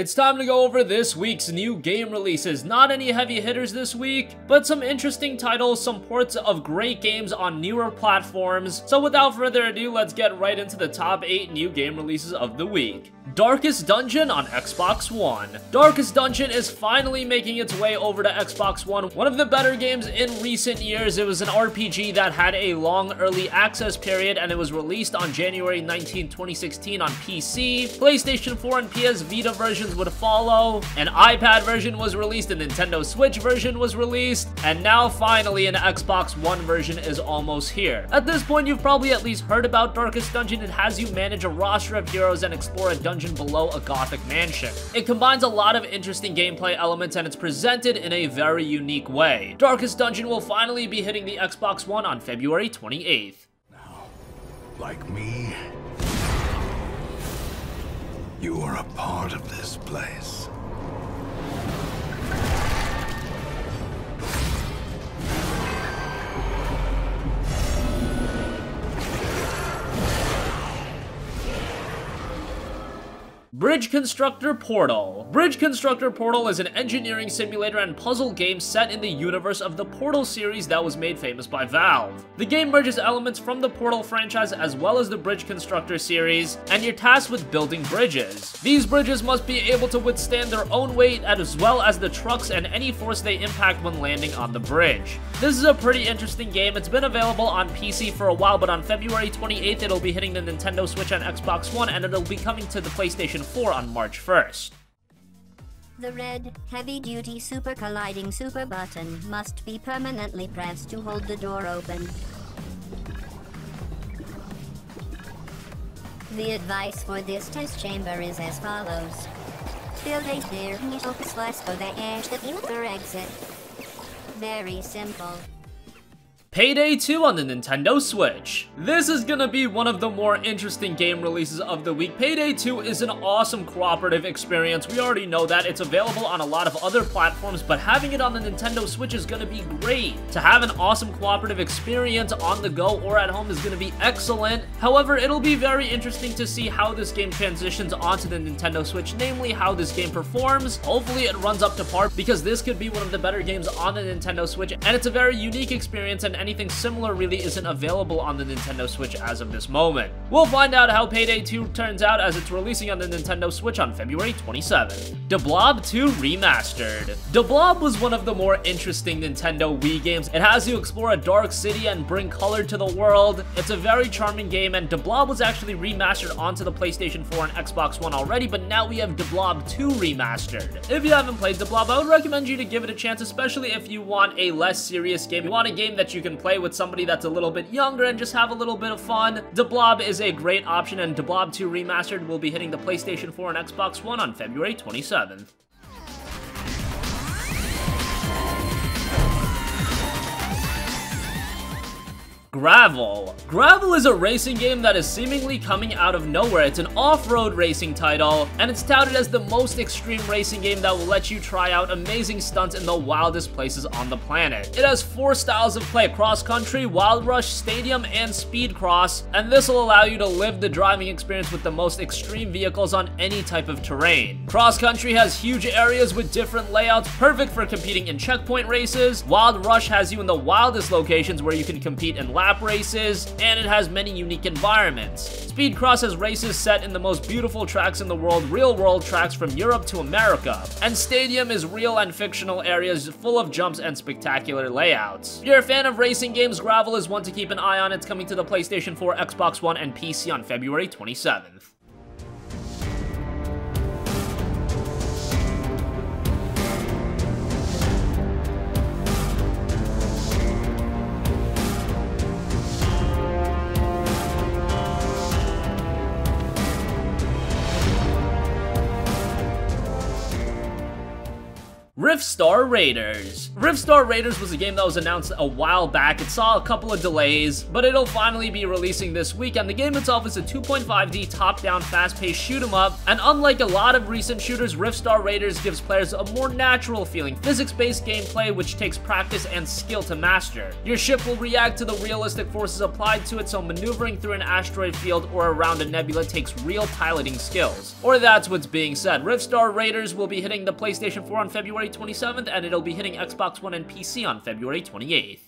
It's time to go over this week's new game releases. Not any heavy hitters this week, but some interesting titles, some ports of great games on newer platforms. So without further ado, let's get right into the top 8 new game releases of the week. Darkest Dungeon on Xbox One. Darkest Dungeon is finally making its way over to Xbox One. One of the better games in recent years. It was an RPG that had a long early access period, and it was released on January 19, 2016 on PC. PlayStation 4 and PS Vita versions would follow. An iPad version was released, a Nintendo Switch version was released, and now finally an Xbox One version is almost here. At this point, you've probably at least heard about Darkest Dungeon. It has you manage a roster of heroes and explore a dungeon below a gothic mansion. It combines a lot of interesting gameplay elements, and it's presented in a very unique way. Darkest Dungeon will finally be hitting the Xbox One on February 28th. Now, like me, you are a part of this place. Bridge Constructor Portal. Bridge Constructor Portal is an engineering simulator and puzzle game set in the universe of the Portal series that was made famous by Valve. The game merges elements from the Portal franchise as well as the Bridge Constructor series, and you're tasked with building bridges. These bridges must be able to withstand their own weight as well as the trucks and any force they impact when landing on the bridge. This is a pretty interesting game. It's been available on PC for a while, but on February 28th it'll be hitting the Nintendo Switch and Xbox One, and it'll be coming to the PlayStation 4 on March 1st. The red, heavy-duty super colliding super button must be permanently pressed to hold the door open. The advice for this test chamber is as follows. Build a stair for the edge of the exit. Very simple. Payday 2 on the Nintendo Switch. This is gonna be one of the more interesting game releases of the week. Payday 2 is an awesome cooperative experience. We already know that. It's available on a lot of other platforms, but having it on the Nintendo Switch is gonna be great. To have an awesome cooperative experience on the go or at home is gonna be excellent. However, it'll be very interesting to see how this game transitions onto the Nintendo Switch, namely how this game performs. Hopefully it runs up to par, because this could be one of the better games on the Nintendo Switch, and it's a very unique experience, and anything similar really isn't available on the Nintendo Switch as of this moment. We'll find out how Payday 2 turns out as it's releasing on the Nintendo Switch on February 27th. Blob 2 Remastered. Blob was one of the more interesting Nintendo Wii games. It has you explore a dark city and bring color to the world. It's a very charming game, and Blob was actually remastered onto the PlayStation 4 and Xbox One already, but now we have Blob 2 Remastered. If you haven't played Blob, I would recommend you to give it a chance, especially if you want a less serious game. You want a game that you can play with somebody that's a little bit younger and just have a little bit of fun. Blob is a great option, and Blob 2 Remastered will be hitting the PlayStation 4 and Xbox One on February 27th. Gravel. Gravel is a racing game that is seemingly coming out of nowhere. It's an off-road racing title, and it's touted as the most extreme racing game that will let you try out amazing stunts in the wildest places on the planet. It has 4 styles of play: cross-country, wild rush, stadium, and speed cross, and this will allow you to live the driving experience with the most extreme vehicles on any type of terrain. Cross-country has huge areas with different layouts, perfect for competing in checkpoint races. Wild rush has you in the wildest locations where you can compete in lap races, and it has many unique environments. Speed Cross has races set in the most beautiful tracks in the world, real-world tracks from Europe to America. And Stadium is real and fictional areas full of jumps and spectacular layouts. If you're a fan of racing games, Gravel is one to keep an eye on. It's coming to the PlayStation 4, Xbox One, and PC on February 27th. RiftStar Raiders. RiftStar Raiders was a game that was announced a while back. It saw a couple of delays, but it'll finally be releasing this week, and the game itself is a 2.5D top-down fast-paced shoot-'em-up, and unlike a lot of recent shooters, RiftStar Raiders gives players a more natural feeling, physics-based gameplay which takes practice and skill to master. Your ship will react to the realistic forces applied to it, so maneuvering through an asteroid field or around a nebula takes real piloting skills. Or that's what's being said. RiftStar Raiders will be hitting the PlayStation 4 on February 27th, and it'll be hitting Xbox One and PC on February 28th.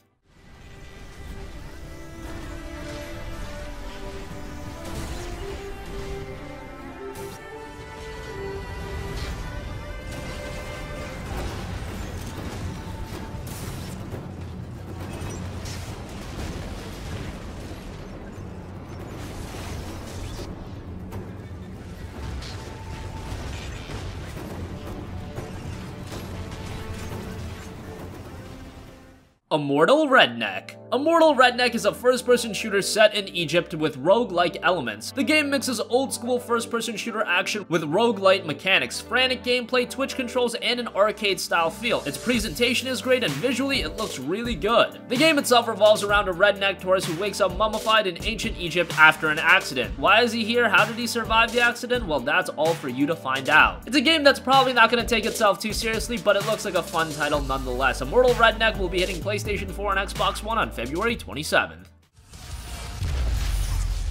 Immortal Redneck. Immortal Redneck is a first-person shooter set in Egypt with roguelike elements. The game mixes old-school first-person shooter action with roguelite mechanics, frantic gameplay, twitch controls, and an arcade-style feel. Its presentation is great, and visually it looks really good. The game itself revolves around a redneck tourist who wakes up mummified in ancient Egypt after an accident. Why is he here? How did he survive the accident? Well, that's all for you to find out. It's a game that's probably not going to take itself too seriously, but it looks like a fun title nonetheless. Immortal Redneck will be hitting PlayStation 4 and Xbox One on February 27th.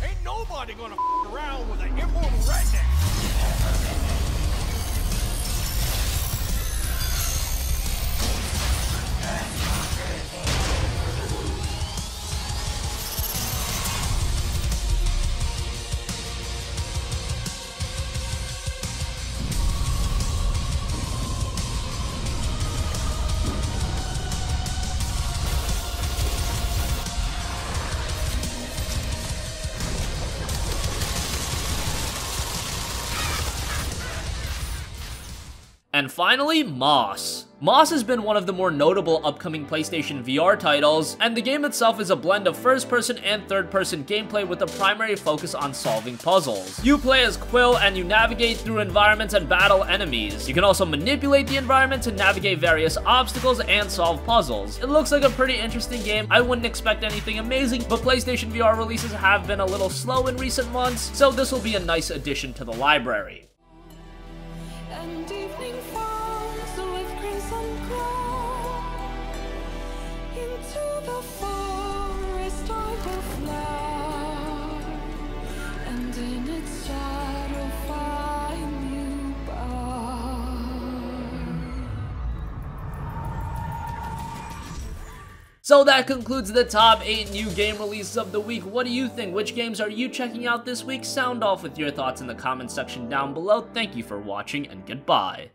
Ain't nobody gonna around with an Immortal Redneck. And finally, Moss. Moss has been one of the more notable upcoming PlayStation VR titles, and the game itself is a blend of first-person and third-person gameplay with a primary focus on solving puzzles. You play as Quill and you navigate through environments and battle enemies. You can also manipulate the environment to navigate various obstacles and solve puzzles. It looks like a pretty interesting game. I wouldn't expect anything amazing, but PlayStation VR releases have been a little slow in recent months, so this will be a nice addition to the library. And evening falls with crimson glow. Into the forest I will fly, and in its shadow find you by. So that concludes the top 8 new game releases of the week. What do you think? Which games are you checking out this week? Sound off with your thoughts in the comment section down below. Thank you for watching, and goodbye.